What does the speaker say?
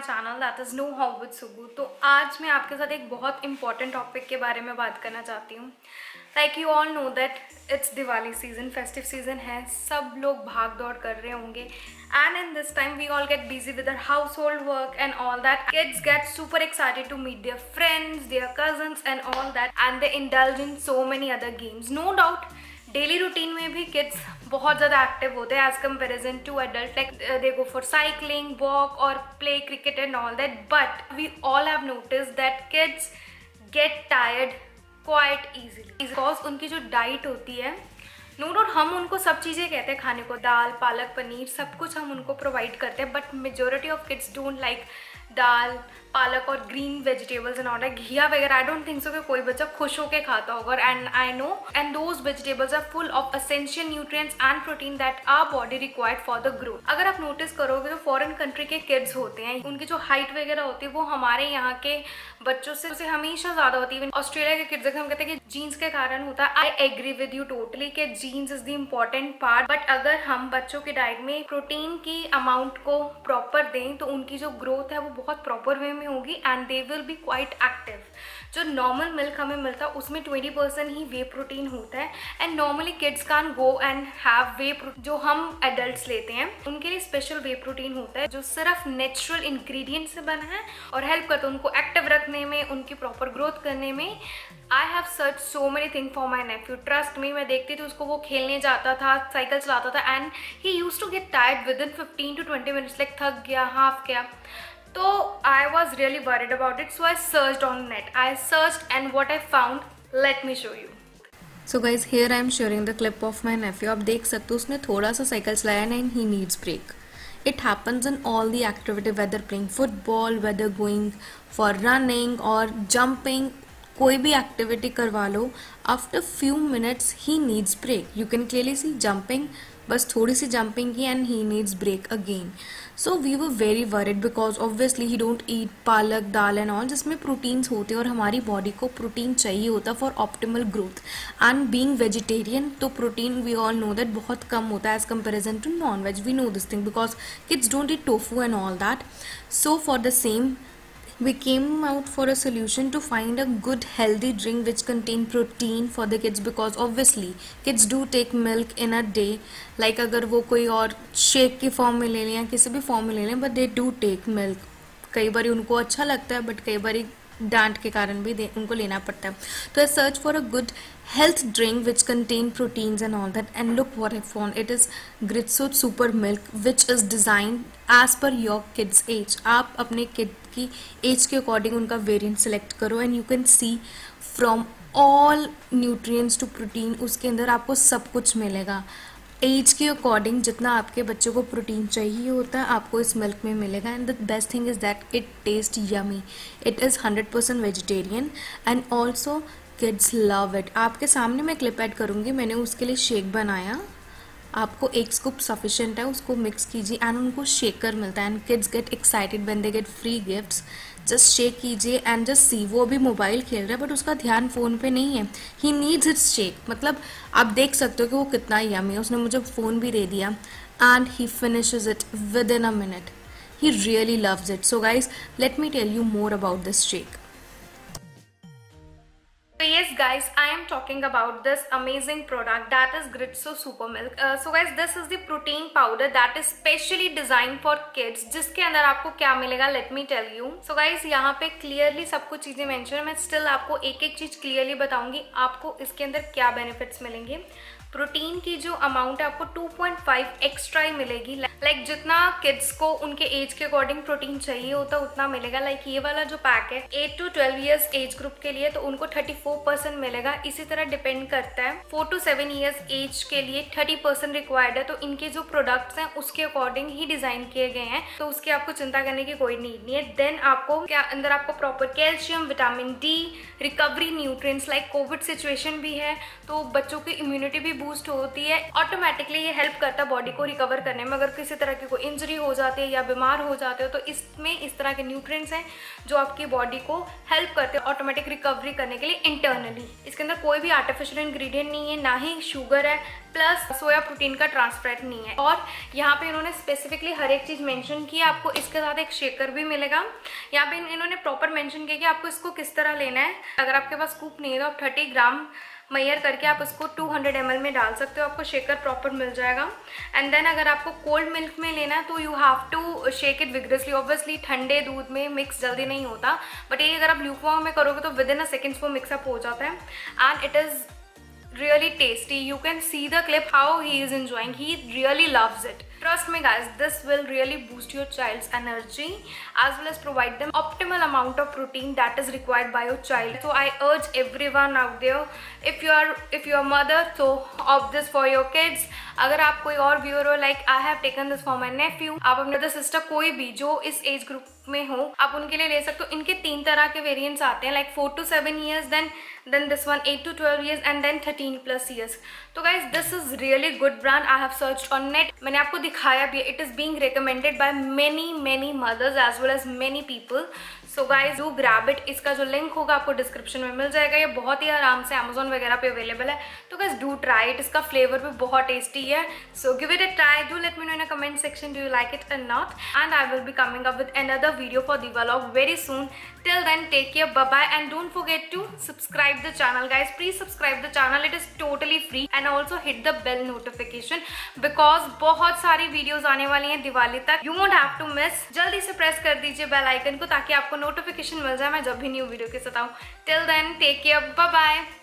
Channel that is know how with Sugu. तो आज मैं आपके साथ एक बहुत इंपॉर्टेंट टॉपिक के बारे में बात करना चाहती हूँ। Like you all know that it's Diwali season, festive season है, सब लोग भाग दौड़ कर रहे होंगे and in this time we all get busy with our household work and all that. Kids get super excited to meet their friends, their cousins and all that, and they indulge in so many other games. No doubt daily routine में भी kids बहुत ज़्यादा active होते हैं as comparison to adult. Like they go for cycling, walk और play cricket and all that. But we all have notice that kids get tired quite easily because उनकी जो diet होती है, नो डाउट हम उनको सब चीज़ें कहते हैं खाने को, दाल, पालक, पनीर, सब कुछ हम उनको प्रोवाइड करते हैं. But majority of kids don't like dal, palak और ग्रीन वेजिटेबल्स एंड ऑल. घिया वगैरह आई डोंट थिंक सो कि कोई बच्चा खुश होकर खाता होगा. And I know and those vegetables are full of essential nutrients and protein that our body required for the growth. अगर आप नोटिस करोगे जो फॉरेन कंट्री के किड्स होते हैं, उनकी जो हाइट वगैरह होती है वो हमारे यहाँ के बच्चों से हमेशा ज्यादा होती है. ऑस्ट्रेलिया के किड्स हम कहते हैं कि जीन्स के कारण होता है. I agree with you totally कि genes is the important part. But अगर हम बच्चों की डाइट में प्रोटीन की अमाउंट को प्रॉपर दें तो उनकी जो ग्रोथ है वो बहुत प्रॉपर वे में होगी and they will be quite active. जो नॉर्मल मिल्क हमें मिलता है उसमें 20% ही वे प्रोटीन होता है and normally kids can go and have whey जो हम एडल्ट्स लेते हैं उनके लिए स्पेशल वे प्रोटीन होता है जो सिर्फ नेचुरल इंग्रेडिएंट से बना है और हेल्प करता है उनको एक्टिव रखने में, उनकी प्रॉपर ग्रोथ करने में. I have search so many thing for my nephew. Trust me, मैं देखती थी उसको, वो खेलने जाता था, साइकिल चलाता था and he use to get tired within 15 to 20 minutes. Like थक गया, हाफ गया. So I was really worried about it, so I searched on net. I searched and what I found, let me show you. So guys, here I am sharing the clip of my nephew. आप देख सकते हो उसने थोड़ा सा cycle चलाया and he needs break. It happens in all the activity, whether playing football, whether going for running or jumping. कोई भी एक्टिविटी करवा लो, after few minutes he needs break. You can clearly see jumping, बस थोड़ी सी jumping की and he needs break again. So we were very worried because obviously he don't eat palak, dal and all जिसमें proteins होते हैं और हमारी बॉडी को प्रोटीन चाहिए होता for optimal growth. And being vegetarian तो protein we all know that बहुत कम होता है as comparison to non veg. We know this thing because kids don't eat tofu and all that. So for the same we came out for a solution to find a good healthy drink which contain protein for the kids because obviously kids do take milk in a day. like अगर वो कोई और shake की form में ले लें या किसी भी फॉर्म में ले लें, but they do take milk. कई बार उनको अच्छा लगता है बट कई बार डांट के कारण भी उनको लेना पड़ता है. तो I search for a good health drink which contain proteins and all that, and look what I found. It is Gritso Super Milk which is designed as per your kids age. आप अपने kid की age के according उनका variant select करो and you can see from all nutrients to protein उसके अंदर आपको सब कुछ मिलेगा. एज के अकॉर्डिंग जितना आपके बच्चे को प्रोटीन चाहिए होता है आपको इस मिल्क में मिलेगा. And the best thing is that it taste yummy. It is 100% vegetarian and also kids love it. आपके सामने मैं क्लिप ऐड करूँगी, मैंने उसके लिए शेक बनाया. आपको एक स्कूप सफिशेंट है, उसको मिक्स कीजिए एंड उनको शेकर मिलता है and kids get excited when they get free gifts. Just shake कीजिए एंड जस्ट सी. वो अभी मोबाइल खेल रहा है बट उसका ध्यान फ़ोन पे नहीं है. He needs it's shake. मतलब आप देख सकते हो कि वो कितना यमी है. उसने मुझे फ़ोन भी दे दिया and he finishes it within a minute. He really loves it. So guys let me tell you more about this shake. So yes guys, I am talking about this amazing product that is Gritso Super Milk. So guys, this is the protein powder that is specially designed for kids. जिसके अंदर आपको क्या मिलेगा, let me tell you. So guys, यहाँ पे clearly सब कुछ चीजें मेंशन है. मैं still आपको एक एक चीज clearly बताऊंगी आपको इसके अंदर क्या बेनिफिट्स मिलेंगे. प्रोटीन की जो अमाउंट है आपको 2.5 एक्स्ट्रा ही मिलेगी. लाइक जितना किड्स को उनके एज के अकॉर्डिंग प्रोटीन चाहिए होता है उतना मिलेगा. लाइक ये वाला जो पैक है 8 to 12 ईयर्स एज ग्रुप के लिए तो उनको 34% मिलेगा. इसी तरह डिपेंड करता है 4 to 7 ईयर्स एज के लिए 30% रिक्वायर्ड है. तो इनके जो प्रोडक्ट्स हैं उसके अकॉर्डिंग ही डिजाइन किए गए हैं, तो उसकी आपको चिंता करने की कोई नीड नहीं है. देन आपको क्या अंदर आपको proper calcium, vitamin D, recovery nutrients. Like Covid situation भी है तो बच्चों की इम्यूनिटी भी बूस्ट होती है. ऑटोमेटिकली ये हेल्प करता है बॉडी को रिकवर करने में. अगर किसी किसी तरह की कोई इंजरी हो जाती है या बीमार हो जाते हो तो इसमें इस तरह के न्यूट्रिएंट्स हैं जो आपकी बॉडी को हेल्प करते हैं ऑटोमेटिक रिकवरी करने के लिए इंटरनली। इसके अंदर कोई भी आर्टिफिशियल इंग्रेडिएंट नहीं है, ना ही शुगर है, प्लस सोया प्रोटीन का ट्रांस फैट नहीं है। और यहाँ पे इन्होंने स्पेसिफिकली हर एक चीज़ मेंशन की है। आपको इसके साथ एक शेकर भी मिलेगा। यहाँ पे इन्होंने प्रॉपर मेंशन किया कि आपको इसको किस तरह लेना है। अगर आपके पास स्कूप नहीं है तो आप 30 ग्राम मैयर करके आप इसको 200 ml में डाल सकते हो, आपको शेकर प्रॉपर मिल जाएगा। एंड देन अगर आपको कोल्ड मिल्क में लेना है तो you have to shake it vigorously. Obviously ठंडे दूध में मिक्स जल्दी नहीं होता, बट ये अगर आप ल्यूकवार्म में करोगे तो विद इन अ सेकेंड्स वो मिक्सअप हो जाता है and it is really tasty. You can see the clip how he is enjoying. He really loves it. Trust me guys, this will really boost your child's energy as well as provide them optimal amount of protein that is required by your child. So I urge everyone out there, if you are mother, so opt this for your kids. अगर आप कोई और viewer हो like I have taken this for my nephew, आप अपने brother sister कोई भी जो इस एज ग्रुप में हो आप उनके लिए ले सकते हो। इनके 3 तरह के वेरिएंट्स आते हैं, like 4 to 7 years, then this one 8 to 12 years and then 13+ years. तो guys this is really good brand. I have searched on net, मैंने आपको दिखाया भी। It is being recommended by many mothers as well as many people. So guys do grab it. इसका जो link होगा आपको description में मिल जाएगा। ये बहुत ही आराम से अमेजोन वगैरह पे अवेलेबल है, तो गाइज डू ट्राई इट। इसका फ्लेवर भी बहुत टेस्टी है। So give it a try. Do let me know in a comment section do you like it और not, and I will be coming up with another video for the vlog very soon. Till then, take care, bye bye, and don't forget to subscribe the channel guys. Please subscribe the channel, it is totally free, and also hit the bell notification because बहुत सारी videos आने वाली हैं दिवाली तक। You won't have to miss. जल्दी से press कर दीजिए बेल आइकन को ताकि आपको नोटिफिकेशन मिल जाए मैं जब भी न्यू वीडियो के साथ आऊँ। Till then, take care, bye bye.